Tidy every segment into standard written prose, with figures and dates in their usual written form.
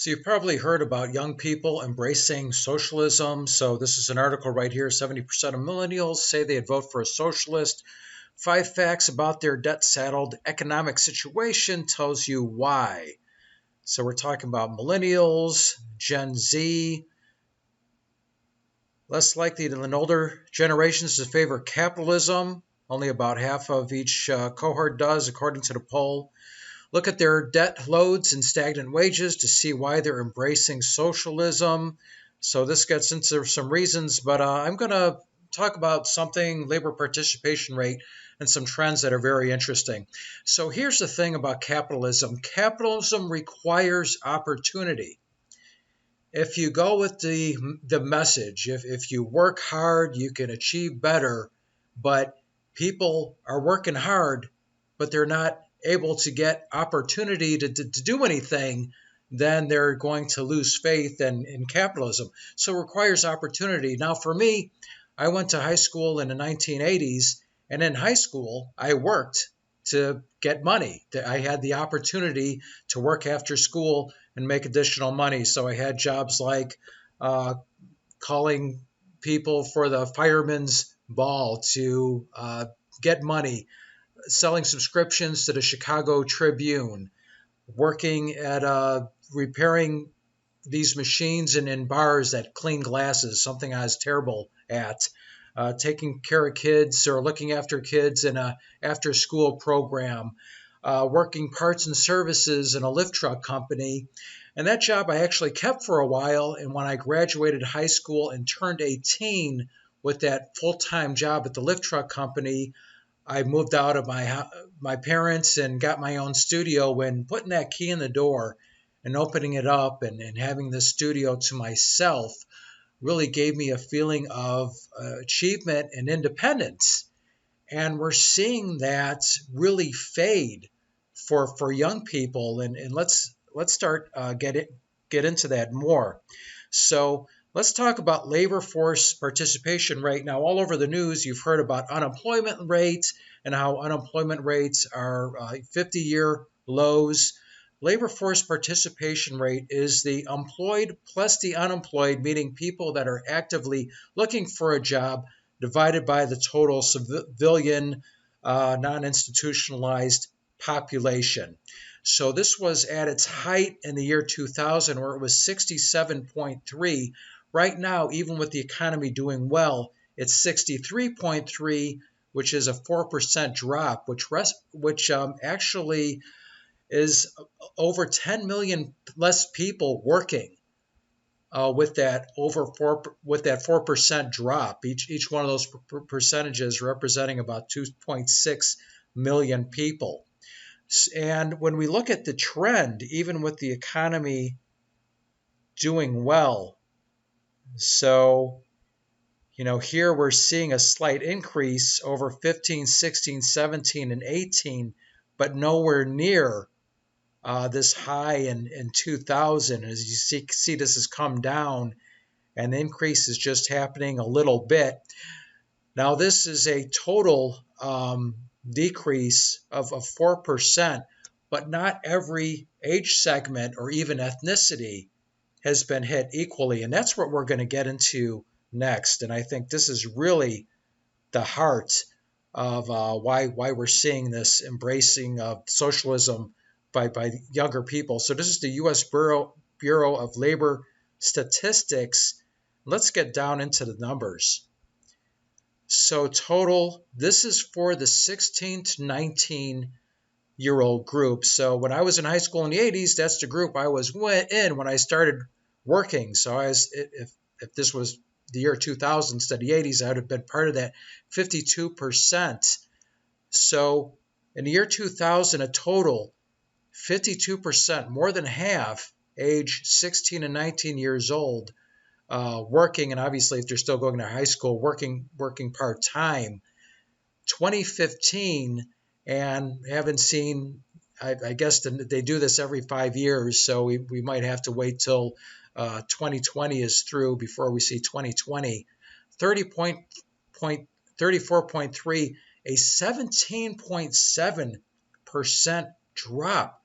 So you've probably heard about young people embracing socialism. So this is an article right here. 70% of millennials say they'd vote for a socialist. 5 facts about their debt-saddled economic situation tells you why. So we're talking about millennials, Gen Z, less likely than older generations to favor capitalism. Only about half of each cohort does, according to the poll. Look at their debt loads and stagnant wages to see why they're embracing socialism. So this gets into some reasons, but I'm going to talk about something, labor participation rate, and some trends that are very interesting. So here's the thing about capitalism. Capitalism requires opportunity. If you go with the message, if you work hard, you can achieve better, but people are working hard, but they're not able to get opportunity to do anything, then they're going to lose faith in capitalism. So it requires opportunity. Now, for me, I went to high school in the 1980s, and in high school, I worked to get money. I had the opportunity to work after school and make additional money. So I had jobs like calling people for the fireman's ball to get money, selling subscriptions to the Chicago Tribune, working at repairing these machines in bars that clean glasses, something I was terrible at, taking care of kids or looking after kids in a after-school program, working parts and services in a lift truck company. And that job I actually kept for a while. And when I graduated high school and turned 18 with that full-time job at the lift truck company, I moved out of my parents and got my own studio. When putting that key in the door and opening it up and having this studio to myself really gave me a feeling of achievement and independence. And we're seeing that really fade for young people. And let's start get into that more. So let's talk about labor force participation rate. Now, all over the news, you've heard about unemployment rates and how unemployment rates are 50-year lows. Labor force participation rate is the employed plus the unemployed, meaning people that are actively looking for a job, divided by the total civilian non-institutionalized population. So this was at its height in the year 2000, where it was 67.3. Right now, even with the economy doing well, it's 63.3, which is a 4% drop, which actually is over 10 million less people working with that 4% drop. Each one of those percentages representing about 2.6 million people. And when we look at the trend, even with the economy doing well, so here we're seeing a slight increase over 15, 16, 17, and 18, but nowhere near this high in 2000. As you see, this has come down, and the increase is just happening a little bit. Now, this is a total decrease of 4%, but not every age segment or even ethnicity has been hit equally. And that's what we're going to get into next. And I think this is really the heart of why we're seeing this embracing of socialism by younger people. So this is the U.S. Bureau of Labor Statistics. Let's get down into the numbers. So total, this is for the 16 to 19-year-old group. So when I was in high school in the 80s, that's the group I was in when I started working. So if this was the year 2000 instead of the 80s, I would have been part of that 52%. So in the year 2000, a total 52%, more than half, age 16 and 19 years old, working, and obviously if they're still going to high school, working part-time. 2015, and haven't seen, I guess they do this every 5 years, so we might have to wait till 2020 is through before we see 2020. 34.3, a 17.7% drop.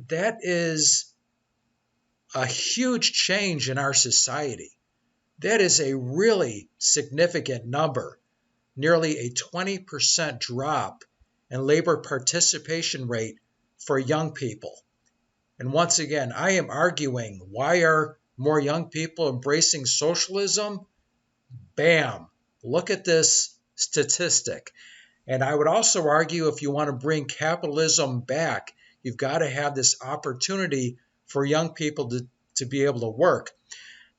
That is a huge change in our society. That is a really significant number, nearly a 20% drop in labor participation rate for young people. And once again, I am arguing, why are more young people embracing socialism? Bam! Look at this statistic. And I would also argue, if you want to bring capitalism back, you've got to have this opportunity for young people to be able to work.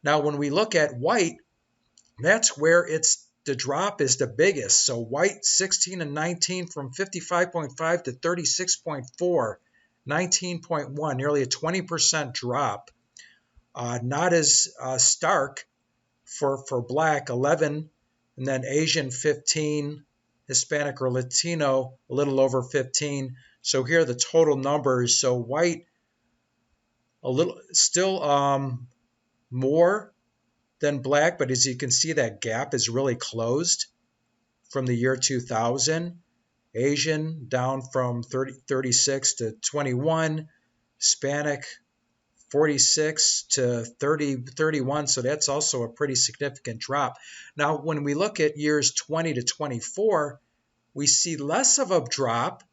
Now, when we look at white, that's where the drop is the biggest. So white 16 and 19 from 55.5 to 36.4, 19.1, nearly a 20% drop. Not as stark for black, 11, and then Asian 15, Hispanic or Latino a little over 15. So here are the total numbers. So white a little still more than black, but as you can see, that gap is really closed from the year 2000. Asian down from 36 to 21, Hispanic 46 to 31, so that's also a pretty significant drop. Now, when we look at years 20 to 24, we see less of a drop,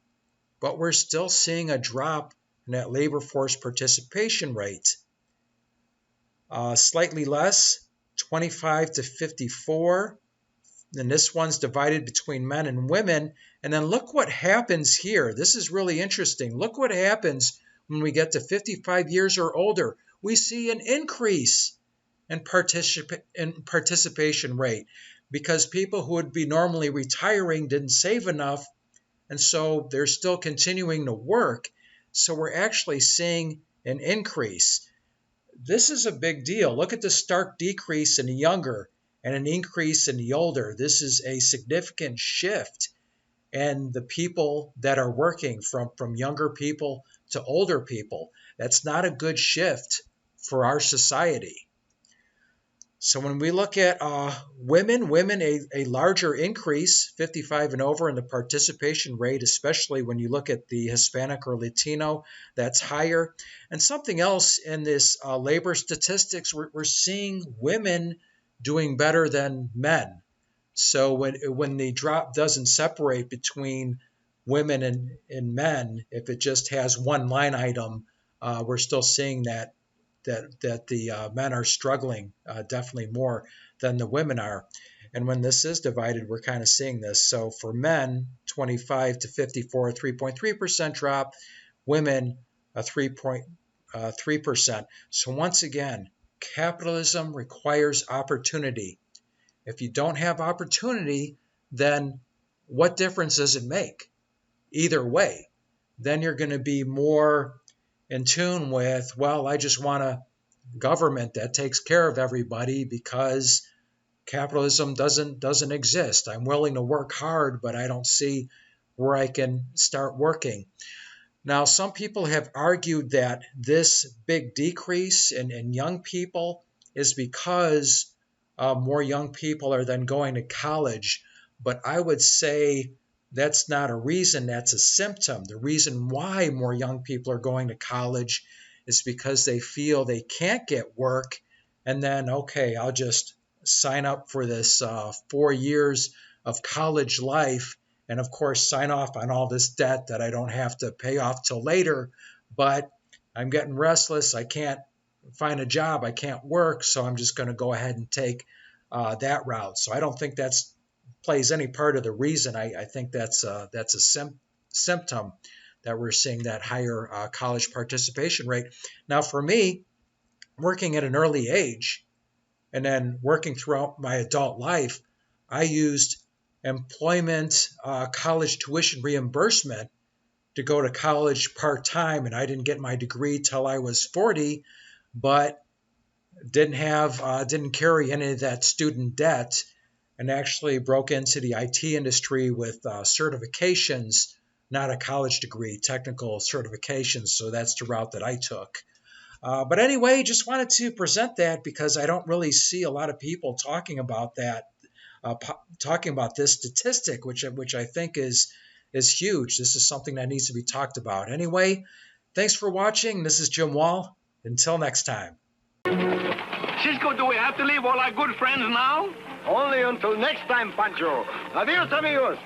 but we're still seeing a drop in that labor force participation rate. Slightly less, 25 to 54, and this one's divided between men and women. And then look what happens here. This is really interesting. Look what happens when we get to 55 years or older. We see an increase in participation rate because people who would be normally retiring didn't save enough, and so they're still continuing to work. So we're actually seeing an increase. This is a big deal. Look at the stark decrease in the younger and an increase in the older. This is a significant shift in the people that are working from younger people to older people. That's not a good shift for our society. So when we look at women, a larger increase, 55 and over, in the participation rate, especially when you look at the Hispanic or Latino, that's higher. And something else in this labor statistics, we're seeing women doing better than men. So when the drop doesn't separate between women and men, if it just has one line item, we're still seeing that the men are struggling definitely more than the women are. And when this is divided, we're kind of seeing this. So for men, 25 to 54, 3.3% drop, women, a 3.3%. So once again, capitalism requires opportunity. If you don't have opportunity, then what difference does it make? Either way, then you're going to be more in tune with, well, I just want a government that takes care of everybody because capitalism doesn't exist. I'm willing to work hard, but I don't see where I can start working. Now, some people have argued that this big decrease in young people is because more young people are then going to college, but I would say that's not a reason, that's a symptom. The reason why more young people are going to college is because they feel they can't get work, and then, okay, I'll just sign up for this 4 years of college life, and of course sign off on all this debt that I don't have to pay off till later, but I'm getting restless, I can't find a job, I can't work, so I'm just going to go ahead and take that route. So I don't think that's plays any part of the reason. I think that's a symptom that we're seeing that higher college participation rate. Now, for me, working at an early age and then working throughout my adult life, I used employment college tuition reimbursement to go to college part-time, and I didn't get my degree till I was 40, but didn't carry any of that student debt, and actually broke into the IT industry with certifications, not a college degree, technical certifications. So that's the route that I took. But anyway, just wanted to present that because I don't really see a lot of people talking about that, talking about this statistic, which I think is huge. This is something that needs to be talked about. Anyway, thanks for watching. This is Jim Wall. Until next time. Cisco, do we have to leave all our good friends now? Only until next time, Pancho. Adios, amigos.